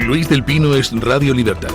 Luis del Pino es Radio Libertad.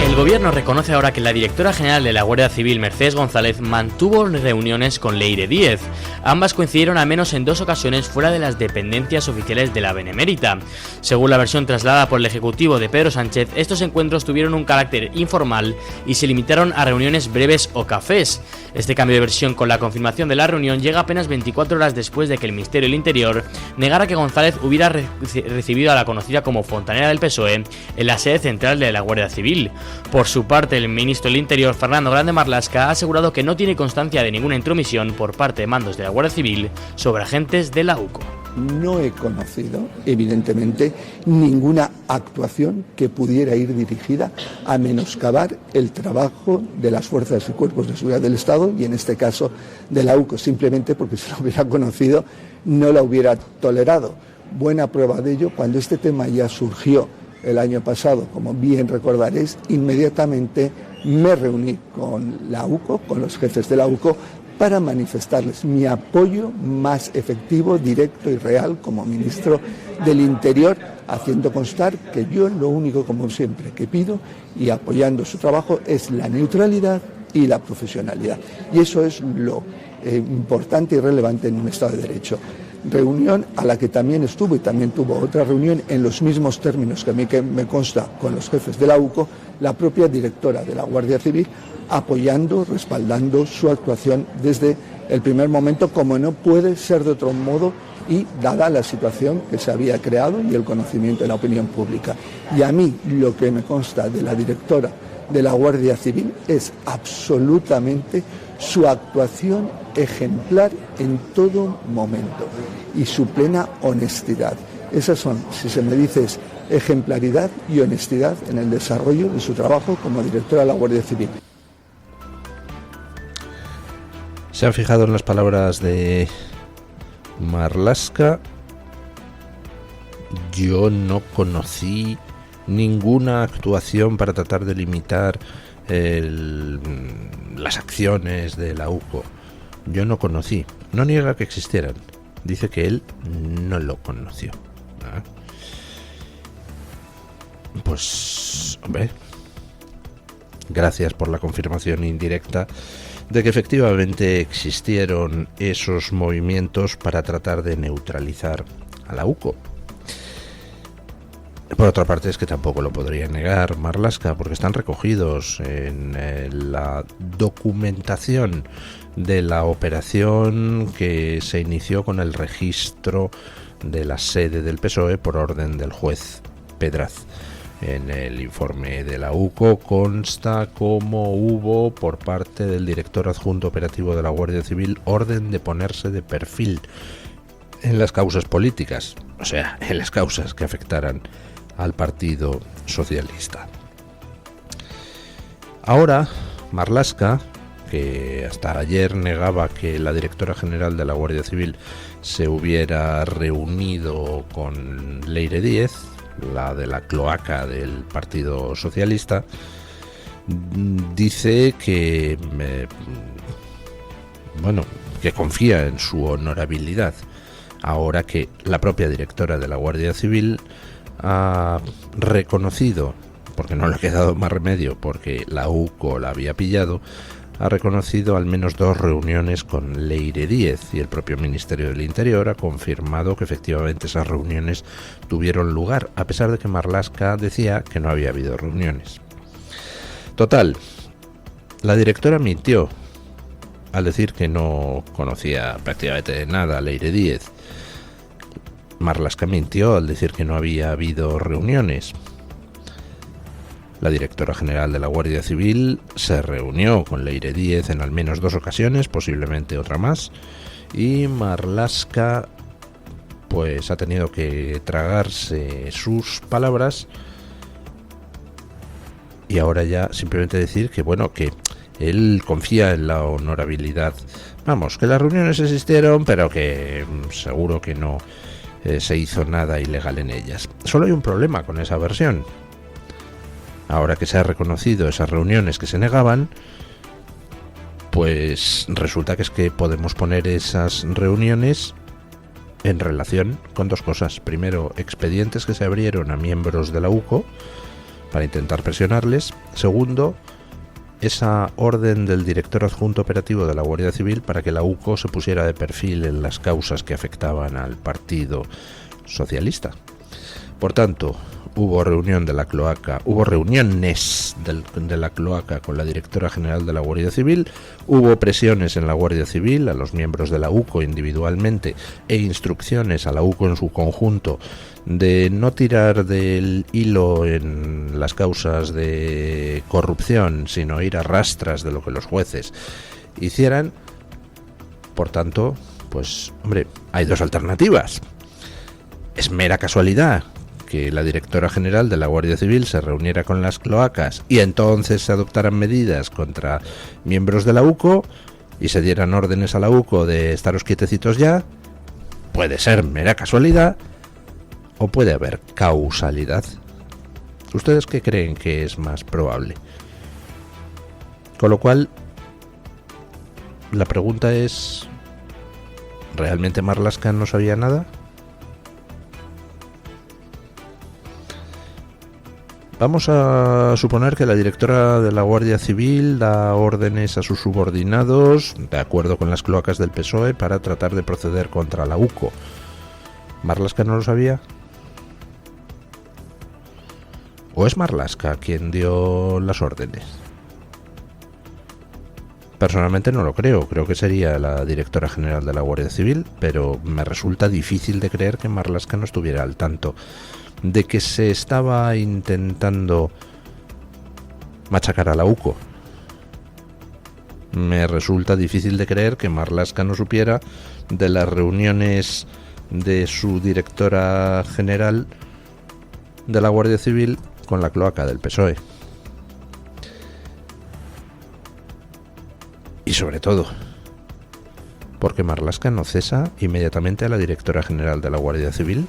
El Gobierno reconoce ahora que la directora general de la Guardia Civil, Mercedes González, mantuvo reuniones con Leire Díez. Ambas coincidieron al menos en 2 ocasiones fuera de las dependencias oficiales de la Benemérita. Según la versión trasladada por el Ejecutivo de Pedro Sánchez, estos encuentros tuvieron un carácter informal y se limitaron a reuniones breves o cafés. Este cambio de versión con la confirmación de la reunión llega apenas 24 horas después de que el Ministerio del Interior negara que González hubiera recibido a la conocida como fontanera del PSOE en la sede central de la Guardia Civil. Por su parte, el ministro del Interior, Fernando Grande Marlaska, ha asegurado que no tiene constancia de ninguna intromisión por parte de mandos de la Guardia Civil sobre agentes de la UCO. No he conocido, evidentemente, ninguna actuación que pudiera ir dirigida a menoscabar el trabajo de las fuerzas y cuerpos de seguridad del Estado y, en este caso, de la UCO, simplemente porque si lo hubiera conocido no la hubiera tolerado. Buena prueba de ello, cuando este tema ya surgió el año pasado, como bien recordaréis, inmediatamente me reuní con la UCO, con los jefes de la UCO, para manifestarles mi apoyo más efectivo, directo y real como ministro del Interior, haciendo constar que yo lo único, como siempre, que pido y apoyando su trabajo es la neutralidad y la profesionalidad. Y eso es lo importante y relevante en un Estado de Derecho. Reunión a la que también estuvo y también tuvo otra reunión en los mismos términos que a mí que me consta con los jefes de la UCO, la propia directora de la Guardia Civil, apoyando, respaldando su actuación desde el primer momento, como no puede ser de otro modo y dada la situación que se había creado y el conocimiento de la opinión pública. Y a mí lo que me consta de la directora de la Guardia Civil es absolutamente su actuación ejemplar en todo momento y su plena honestidad. Esas son, si se me dice, ejemplaridad y honestidad en el desarrollo de su trabajo como directora de la Guardia Civil. ¿Se han fijado en las palabras de Marlaska? Yo no conocí ninguna actuación para tratar de limitar las acciones de la UCO. Yo no conocí. No niega que existieran. Dice que él no lo conoció. Pues, hombre, gracias por la confirmación indirecta de que efectivamente existieron esos movimientos para tratar de neutralizar a la UCO. Por otra parte, es que tampoco lo podría negar Marlaska, porque están recogidos en la documentación de la operación que se inició con el registro de la sede del PSOE por orden del juez Pedraz. En el informe de la UCO consta cómo hubo por parte del director adjunto operativo de la Guardia Civil orden de ponerse de perfil en las causas políticas, o sea, en las causas que afectaran al Partido Socialista. Ahora, Marlaska, que hasta ayer negaba que la directora general de la Guardia Civil se hubiera reunido con Leire Díez, la de la cloaca del Partido Socialista, dice que que confía en su honorabilidad, ahora que la propia directora de la Guardia Civil ha reconocido, porque no le ha quedado más remedio, porque la UCO la había pillado, ha reconocido al menos 2 reuniones con Leire Díez, y el propio Ministerio del Interior ha confirmado que efectivamente esas reuniones tuvieron lugar, a pesar de que Marlaska decía que no había habido reuniones. Total, la directora mintió al decir que no conocía prácticamente de nada a Leire Díez. Marlaska mintió al decir que no había habido reuniones. La directora general de la Guardia Civil se reunió con Leire Díez en al menos 2 ocasiones, posiblemente otra más, y Marlaska pues ha tenido que tragarse sus palabras y ahora ya simplemente decir que que él confía en la honorabilidad. Vamos, que las reuniones existieron, pero que seguro que no se hizo nada ilegal en ellas. Solo hay un problema con esa versión. Ahora que se ha reconocido esas reuniones que se negaban, pues resulta que es que podemos poner esas reuniones en relación con dos cosas. Primero, expedientes que se abrieron a miembros de la UCO para intentar presionarles. Segundo, esa orden del director adjunto operativo de la Guardia Civil para que la UCO se pusiera de perfil en las causas que afectaban al Partido Socialista. Por tanto, hubo reuniones de la cloaca con la directora general de la Guardia Civil, hubo presiones en la Guardia Civil a los miembros de la UCO individualmente e instrucciones a la UCO en su conjunto de no tirar del hilo en las causas de corrupción, sino ir a rastras de lo que los jueces hicieran. Por tanto, pues, hombre, hay dos alternativas. Es mera casualidad que la directora general de la Guardia Civil se reuniera con las cloacas y entonces se adoptaran medidas contra miembros de la UCO y se dieran órdenes a la UCO de estaros quietecitos ya. Puede ser mera casualidad o puede haber causalidad. ¿Ustedes qué creen que es más probable? Con lo cual, la pregunta es, ¿realmente Marlaska no sabía nada? Vamos a suponer que la directora de la Guardia Civil da órdenes a sus subordinados, de acuerdo con las cloacas del PSOE, para tratar de proceder contra la UCO. ¿Marlaska no lo sabía? ¿O es Marlaska quien dio las órdenes? Personalmente no lo creo, creo que sería la directora general de la Guardia Civil, pero me resulta difícil de creer que Marlaska no estuviera al tanto de que se estaba intentando machacar a la UCO. Me resulta difícil de creer que Marlaska no supiera de las reuniones de su directora general de la Guardia Civil con la cloaca del PSOE. Y sobre todo, porque Marlaska no cesa inmediatamente a la directora general de la Guardia Civil,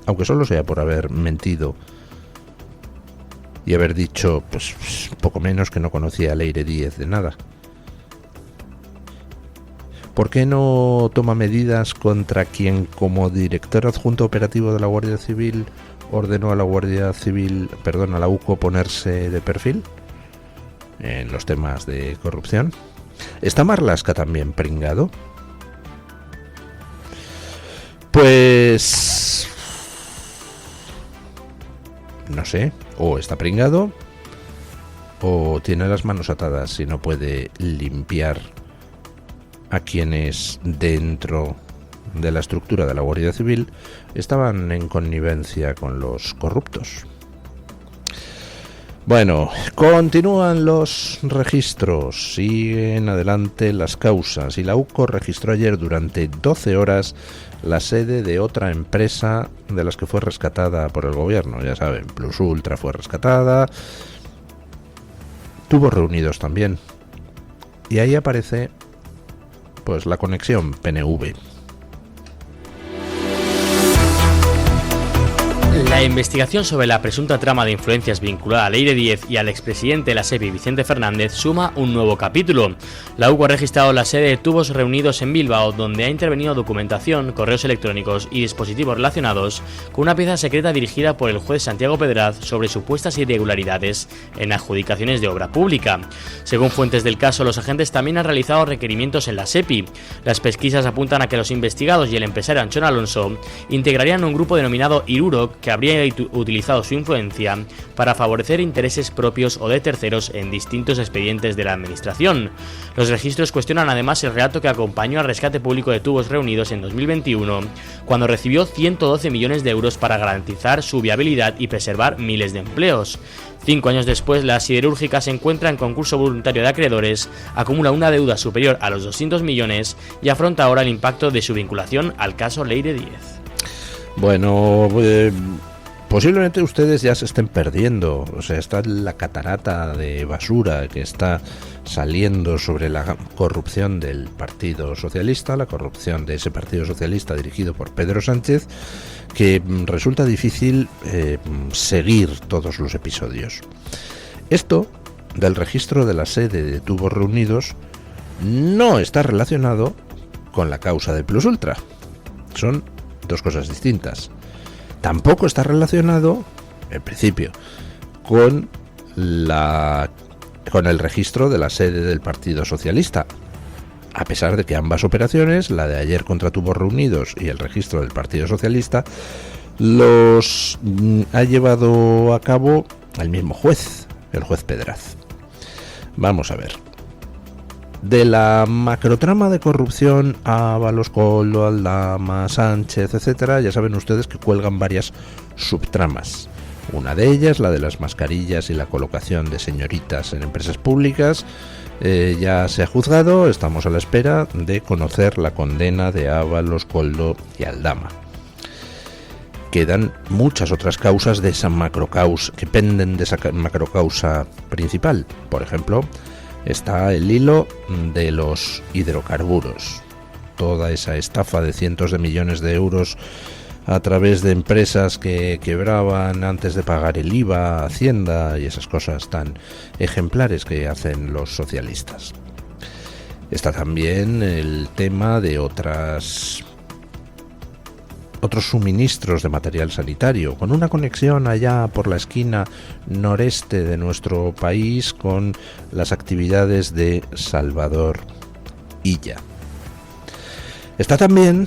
aunque solo sea por haber mentido y haber dicho, pues, poco menos que no conocía a Leire Díez de nada. ¿Por qué no toma medidas contra quien, como director adjunto operativo de la Guardia Civil, ordenó a la a la UCO ponerse de perfil en los temas de corrupción? ¿Está Marlaska también pringado? Pues no sé, o está pringado o tiene las manos atadas y no puede limpiar a quienes dentro de la estructura de la Guardia Civil estaban en connivencia con los corruptos. Bueno, continúan los registros, siguen adelante las causas y la UCO registró ayer durante 12 horas la sede de otra empresa de las que fue rescatada por el gobierno. Ya saben, Plus Ultra fue rescatada, Tubos Reunidos también, y ahí aparece pues la conexión PNV. La investigación sobre la presunta trama de influencias vinculada a Leire Díez y al expresidente de la SEPI, Vicente Fernández, suma un nuevo capítulo. La UCO ha registrado la sede de Tubos Reunidos en Bilbao, donde ha intervenido documentación, correos electrónicos y dispositivos relacionados con una pieza secreta dirigida por el juez Santiago Pedraz sobre supuestas irregularidades en adjudicaciones de obra pública. Según fuentes del caso, los agentes también han realizado requerimientos en la SEPI. Las pesquisas apuntan a que los investigados y el empresario Anchón Alonso integrarían un grupo denominado Iruro, que habría utilizado su influencia para favorecer intereses propios o de terceros en distintos expedientes de la administración. Los registros cuestionan además el relato que acompañó al rescate público de Tubos Reunidos en 2021, cuando recibió 112 millones de euros para garantizar su viabilidad y preservar miles de empleos. 5 años después, la siderúrgica se encuentra en concurso voluntario de acreedores, acumula una deuda superior a los 200 millones y afronta ahora el impacto de su vinculación al caso Leire Díez. Bueno, posiblemente ustedes ya se estén perdiendo, o sea, está la catarata de basura que está saliendo sobre la corrupción del Partido Socialista, la corrupción de ese Partido Socialista dirigido por Pedro Sánchez, que resulta difícil seguir todos los episodios. Esto del registro de la sede de Tubos Reunidos no está relacionado con la causa de Plus Ultra. Son dos cosas distintas. Tampoco está relacionado, en principio, con el registro de la sede del Partido Socialista, a pesar de que ambas operaciones, la de ayer contra Tubos Reunidos y el registro del Partido Socialista, los ha llevado a cabo el mismo juez, el juez Pedraz. Vamos a ver. De la macrotrama de corrupción a Ábalos, Koldo, Aldama, Sánchez, etcétera, ya saben ustedes que cuelgan varias subtramas. Una de ellas, la de las mascarillas y la colocación de señoritas en empresas públicas, ya se ha juzgado. Estamos a la espera de conocer la condena de Ábalos, Koldo y Aldama. Quedan muchas otras causas de esa macrocausa, que penden de esa macrocausa principal. Por ejemplo, está el hilo de los hidrocarburos, toda esa estafa de cientos de millones de euros a través de empresas que quebraban antes de pagar el IVA a Hacienda y esas cosas tan ejemplares que hacen los socialistas. Está también el tema de otros suministros de material sanitario, con una conexión allá por la esquina noreste de nuestro país con las actividades de Salvador Illa. Está también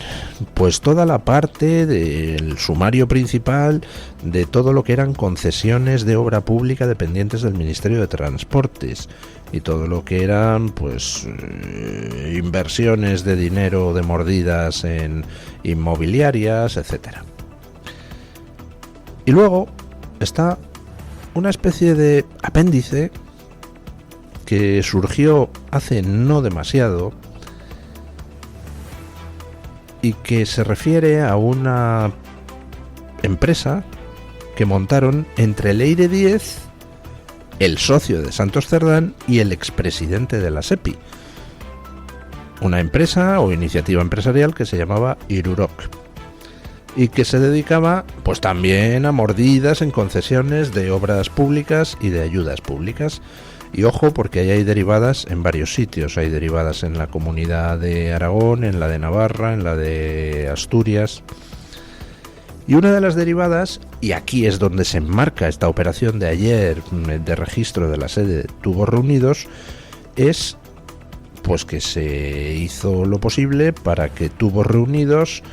pues toda la parte del sumario principal de todo lo que eran concesiones de obra pública dependientes del Ministerio de Transportes y todo lo que eran pues inversiones de dinero de mordidas en inmobiliarias, etcétera. Y luego está una especie de apéndice que surgió hace no demasiado y que se refiere a una empresa que montaron entre Leire Díez, el socio de Santos Cerdán y el expresidente de la SEPI. Una empresa o iniciativa empresarial que se llamaba Iruroc y que se dedicaba pues también a mordidas en concesiones de obras públicas y de ayudas públicas. Y ojo, porque ahí hay derivadas en varios sitios. Hay derivadas en la Comunidad de Aragón, en la de Navarra, en la de Asturias. Y una de las derivadas, y aquí es donde se enmarca esta operación de ayer de registro de la sede de Tubos Reunidos, es pues que se hizo lo posible para que Tubos Reunidos,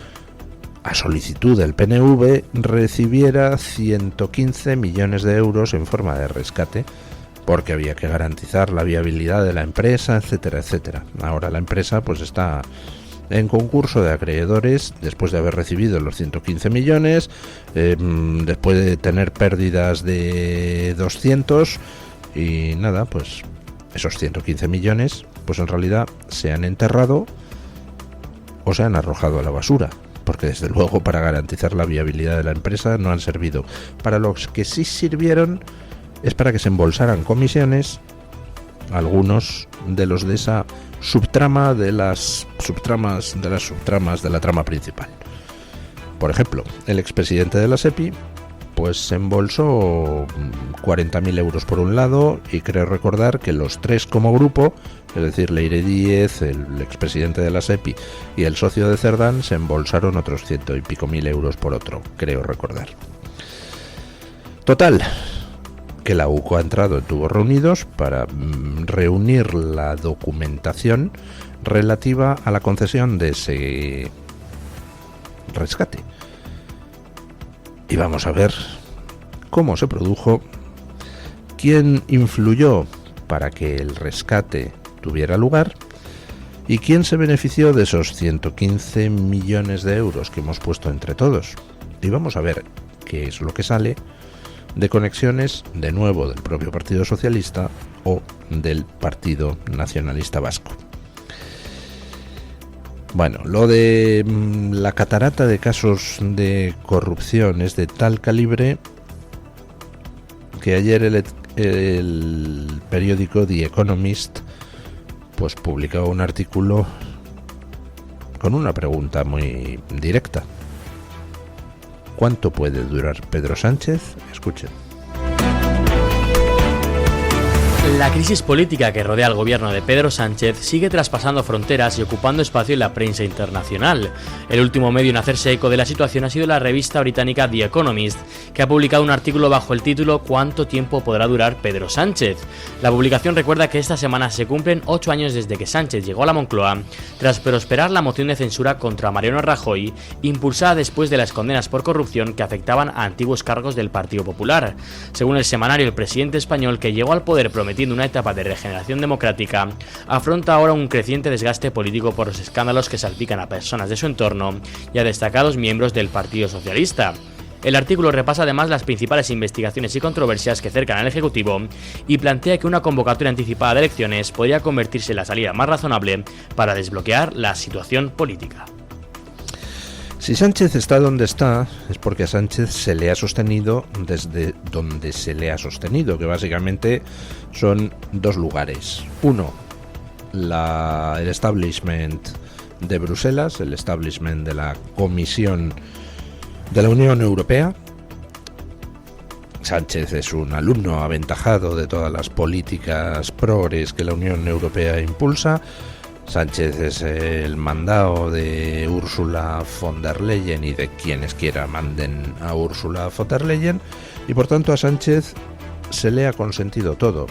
a solicitud del PNV, recibiera 115 millones de euros en forma de rescate, porque había que garantizar la viabilidad de la empresa, etcétera, etcétera. Ahora la empresa pues está en concurso de acreedores después de haber recibido los 115 millones, después de tener pérdidas de 200 y nada, pues esos 115 millones pues en realidad se han enterrado o se han arrojado a la basura, porque desde luego para garantizar la viabilidad de la empresa no han servido. Para los que sí sirvieron es para que se embolsaran comisiones algunos de los de esa subtrama de las subtramas de la trama principal. Por ejemplo, el expresidente de la SEPI pues se embolsó 40.000 euros por un lado, y creo recordar que los tres como grupo, es decir, Leire Díez, el expresidente de la SEPI y el socio de Cerdán, se embolsaron otros 100 y pico mil euros por otro, creo recordar. Total, que la UCO ha entrado en Tubos Reunidos para reunir la documentación relativa a la concesión de ese rescate. Y vamos a ver cómo se produjo, quién influyó para que el rescate tuviera lugar y quién se benefició de esos 115 millones de euros que hemos puesto entre todos. Y vamos a ver qué es lo que sale de conexiones, de nuevo, del propio Partido Socialista o del Partido Nacionalista Vasco. Bueno, lo de la catarata de casos de corrupción es de tal calibre que ayer el periódico The Economist pues publicó un artículo con una pregunta muy directa. ¿Cuánto puede durar Pedro Sánchez? Escuchen. La crisis política que rodea al gobierno de Pedro Sánchez sigue traspasando fronteras y ocupando espacio en la prensa internacional. El último medio en hacerse eco de la situación ha sido la revista británica The Economist, que ha publicado un artículo bajo el título ¿Cuánto tiempo podrá durar Pedro Sánchez? La publicación recuerda que esta semana se cumplen 8 años desde que Sánchez llegó a la Moncloa, tras prosperar la moción de censura contra Mariano Rajoy, impulsada después de las condenas por corrupción que afectaban a antiguos cargos del Partido Popular. Según el semanario, el presidente español, que llegó al poder prometiendo una etapa de regeneración democrática, afronta ahora un creciente desgaste político por los escándalos que salpican a personas de su entorno y a destacados miembros del Partido Socialista. El artículo repasa además las principales investigaciones y controversias que cercan al Ejecutivo y plantea que una convocatoria anticipada de elecciones podría convertirse en la salida más razonable para desbloquear la situación política. Si Sánchez está donde está, es porque a Sánchez se le ha sostenido desde donde se le ha sostenido, que básicamente son dos lugares. Uno, el establishment de Bruselas, el establishment de la Comisión de la Unión Europea. Sánchez es un alumno aventajado de todas las políticas progres que la Unión Europea impulsa. Sánchez es el mandado de Ursula von der Leyen y de quienes quiera manden a Ursula von der Leyen, y por tanto a Sánchez se le ha consentido todo,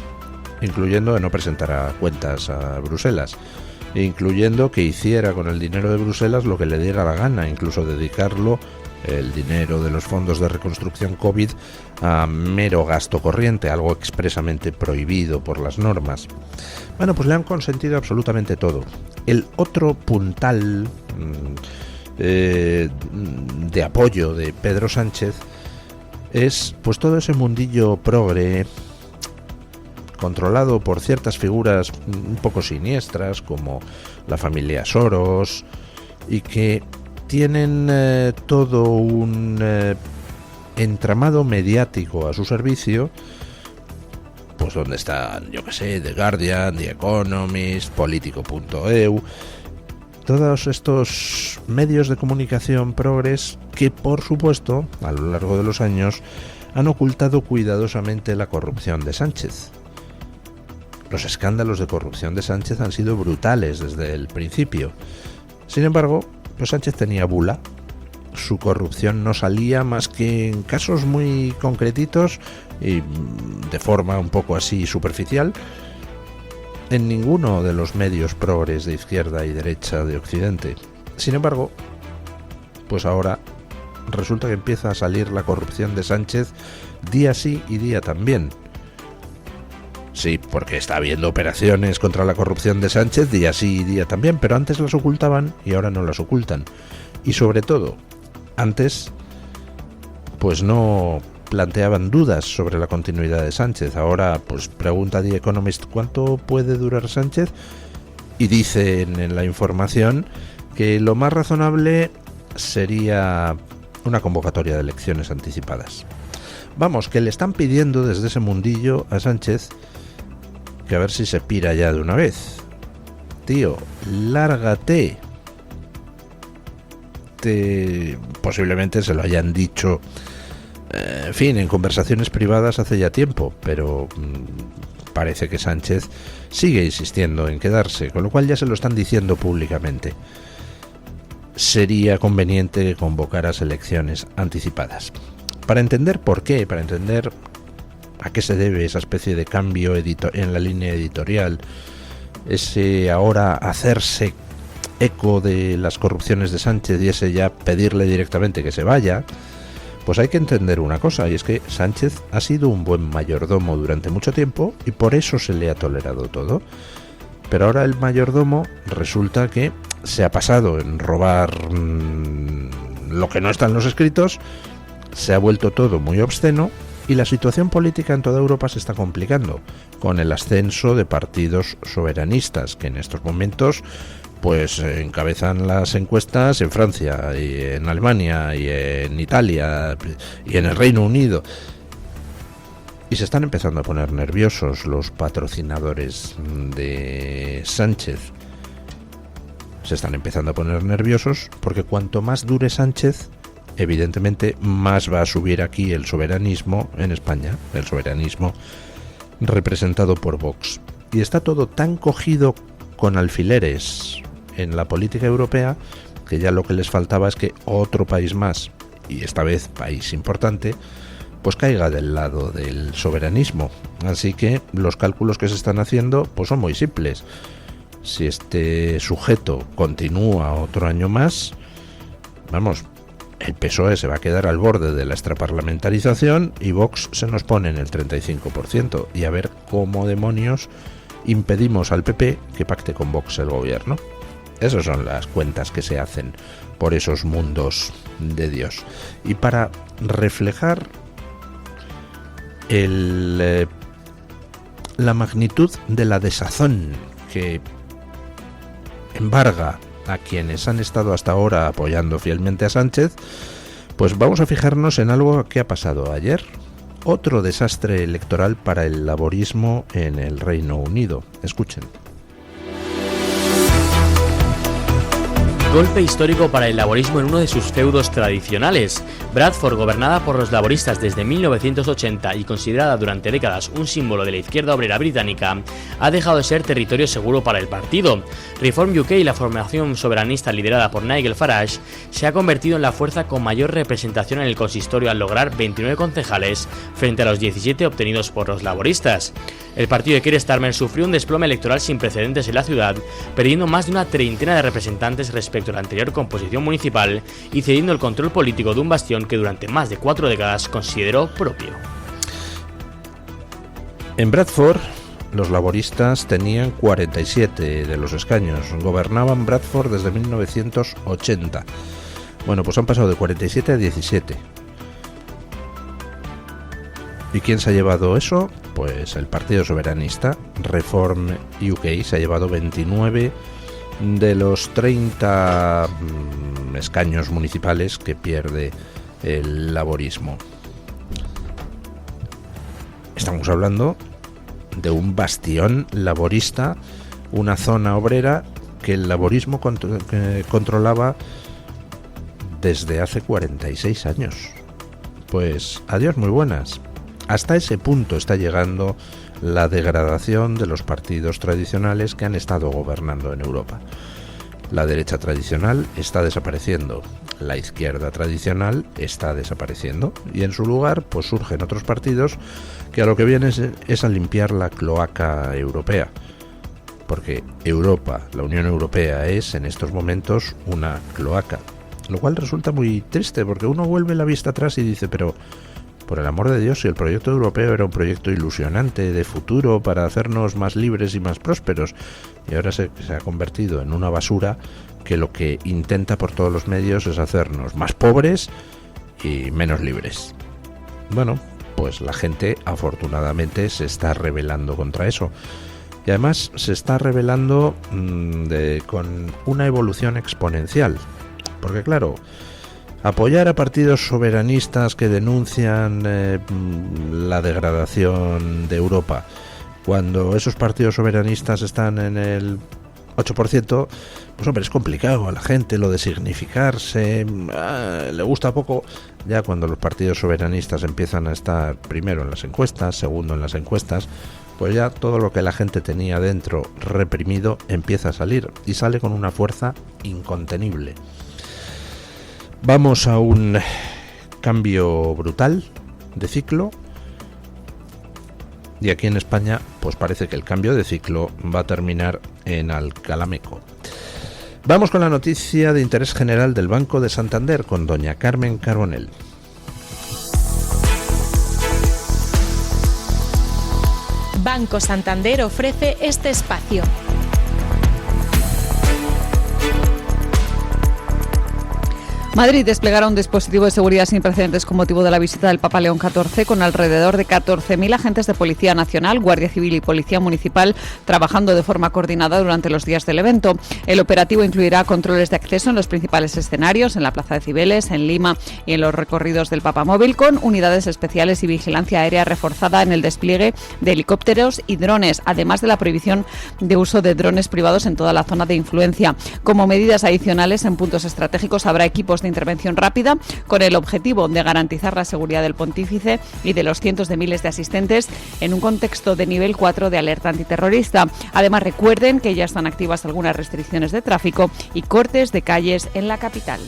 incluyendo de no presentar a cuentas a Bruselas, incluyendo que hiciera con el dinero de Bruselas lo que le diera la gana, incluso dedicarlo, el dinero de los fondos de reconstrucción COVID, a mero gasto corriente, algo expresamente prohibido por las normas. Bueno, pues le han consentido absolutamente todo. El otro puntal de apoyo de Pedro Sánchez es pues todo ese mundillo progre controlado por ciertas figuras un poco siniestras como la familia Soros, y que tienen todo un entramado mediático a su servicio, pues donde están, yo que sé, The Guardian, The Economist, Politico.eu, todos estos medios de comunicación progres que, por supuesto, a lo largo de los años han ocultado cuidadosamente la corrupción de Sánchez. Los escándalos de corrupción de Sánchez han sido brutales desde el principio. Sin embargo, pues Sánchez tenía bula. Su corrupción no salía más que en casos muy concretitos y de forma un poco así superficial en ninguno de los medios progres de izquierda y derecha de Occidente. Sin embargo, pues ahora resulta que empieza a salir la corrupción de Sánchez día sí y día también. Sí, porque está habiendo operaciones contra la corrupción de Sánchez día sí y día también, pero antes las ocultaban y ahora no las ocultan. Y sobre todo, antes pues no planteaban dudas sobre la continuidad de Sánchez. Ahora pues pregunta The Economist ¿cuánto puede durar Sánchez? Y dicen en la información que lo más razonable sería una convocatoria de elecciones anticipadas. Vamos, que le están pidiendo desde ese mundillo a Sánchez que a ver si se pira ya de una vez. Tío, lárgate. Posiblemente se lo hayan dicho, en fin, en conversaciones privadas hace ya tiempo, pero parece que Sánchez sigue insistiendo en quedarse, con lo cual ya se lo están diciendo públicamente. Sería conveniente que convocaras elecciones anticipadas. Para entender por qué, para entender a qué se debe esa especie de cambio en la línea editorial, ese ahora hacerse eco de las corrupciones de Sánchez y ese ya pedirle directamente que se vaya, pues hay que entender una cosa, y es que Sánchez ha sido un buen mayordomo durante mucho tiempo y por eso se le ha tolerado todo. Pero ahora el mayordomo resulta que se ha pasado en robar lo que no está en los escritos, se ha vuelto todo muy obsceno y la situación política en toda Europa se está complicando con el ascenso de partidos soberanistas que en estos momentos pues encabezan las encuestas en Francia y en Alemania y en Italia y en el Reino Unido. Y se están empezando a poner nerviosos los patrocinadores de Sánchez. Se están empezando a poner nerviosos porque cuanto más dure Sánchez, evidentemente más va a subir aquí el soberanismo en España, el soberanismo representado por Vox. Y está todo tan cogido con alfileres en la política europea que ya lo que les faltaba es que otro país más, y esta vez país importante, pues caiga del lado del soberanismo. Así que los cálculos que se están haciendo pues son muy simples. Si este sujeto continúa otro año más, vamos, el PSOE se va a quedar al borde de la extraparlamentarización y Vox se nos pone en el 35%. Y a ver cómo demonios impedimos al PP que pacte con Vox el gobierno. Esas son las cuentas que se hacen por esos mundos de Dios. Y para reflejar la magnitud de la desazón que embarga a quienes han estado hasta ahora apoyando fielmente a Sánchez, pues vamos a fijarnos en algo que ha pasado ayer. Otro desastre electoral para el laborismo en el Reino Unido. Escuchen. Golpe histórico para el laborismo en uno de sus feudos tradicionales. Bradford, gobernada por los laboristas desde 1980 y considerada durante décadas un símbolo de la izquierda obrera británica, ha dejado de ser territorio seguro para el partido. Reform UK, la formación soberanista liderada por Nigel Farage, se ha convertido en la fuerza con mayor representación en el consistorio al lograr 29 concejales frente a los 17 obtenidos por los laboristas. El partido de Keir Starmer sufrió un desplome electoral sin precedentes en la ciudad, perdiendo más de una treintena de representantes respecto a la anterior composición municipal y cediendo el control político de un bastión que durante más de 4 décadas consideró propio. En Bradford, los laboristas tenían 47 de los escaños. Gobernaban Bradford desde 1980. Bueno, pues han pasado de 47 a 17. ¿Y quién se ha llevado eso? Pues el Partido Soberanista, Reform UK, se ha llevado 29 de los 30 escaños municipales que pierde el laborismo. Estamos hablando de un bastión laborista, una zona obrera que el laborismo controlaba desde hace 46 años. Pues adiós, muy buenas. Hasta ese punto está llegando la degradación de los partidos tradicionales que han estado gobernando en Europa. La derecha tradicional está desapareciendo, la izquierda tradicional está desapareciendo y en su lugar pues surgen otros partidos que a lo que vienen es a limpiar la cloaca europea. Porque Europa, la Unión Europea, es en estos momentos una cloaca, lo cual resulta muy triste porque uno vuelve la vista atrás y dice, pero por el amor de Dios, si el proyecto europeo era un proyecto ilusionante de futuro para hacernos más libres y más prósperos, y ahora se ha convertido en una basura que lo que intenta por todos los medios es hacernos más pobres y menos libres. Bueno, pues la gente afortunadamente se está rebelando contra eso. Y además se está rebelando con una evolución exponencial. Porque claro, apoyar a partidos soberanistas que denuncian la degradación de Europa, cuando esos partidos soberanistas están en el 8%, pues hombre, es complicado a la gente lo de significarse, le gusta poco. Ya cuando los partidos soberanistas empiezan a estar primero en las encuestas, segundo en las encuestas, pues ya todo lo que la gente tenía dentro reprimido empieza a salir y sale con una fuerza incontenible. Vamos a un cambio brutal de ciclo y aquí en España pues parece que el cambio de ciclo va a terminar en Alcalameco. Vamos con la noticia de interés general del Banco de Santander con doña Carmen Carbonell. Banco Santander ofrece este espacio. Madrid desplegará un dispositivo de seguridad sin precedentes con motivo de la visita del Papa León XIV, con alrededor de 14.000 agentes de Policía Nacional, Guardia Civil y Policía Municipal trabajando de forma coordinada durante los días del evento. El operativo incluirá controles de acceso en los principales escenarios, en la Plaza de Cibeles, en Lima y en los recorridos del Papamóvil, con unidades especiales y vigilancia aérea reforzada en el despliegue de helicópteros y drones, además de la prohibición de uso de drones privados en toda la zona de influencia. Como medidas adicionales, en puntos estratégicos habrá equipos de intervención rápida con el objetivo de garantizar la seguridad del pontífice y de los cientos de miles de asistentes en un contexto de nivel 4 de alerta antiterrorista. Además, recuerden que ya están activas algunas restricciones de tráfico y cortes de calles en la capital.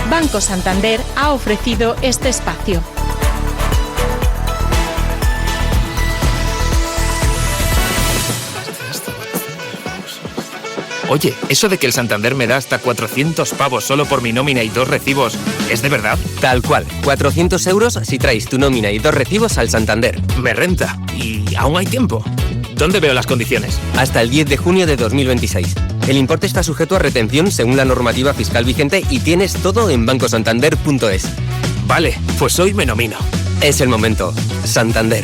Banco Santander ha ofrecido este espacio. Oye, ¿eso de que el Santander me da hasta 400 pavos solo por mi nómina y 2 recibos, es de verdad? Tal cual, 400 euros si traes tu nómina y 2 recibos al Santander. Me renta. ¿Y aún hay tiempo? ¿Dónde veo las condiciones? Hasta el 10 de junio de 2026. El importe está sujeto a retención según la normativa fiscal vigente y tienes todo en bancosantander.es. Vale, pues hoy me nomino. Es el momento. Santander.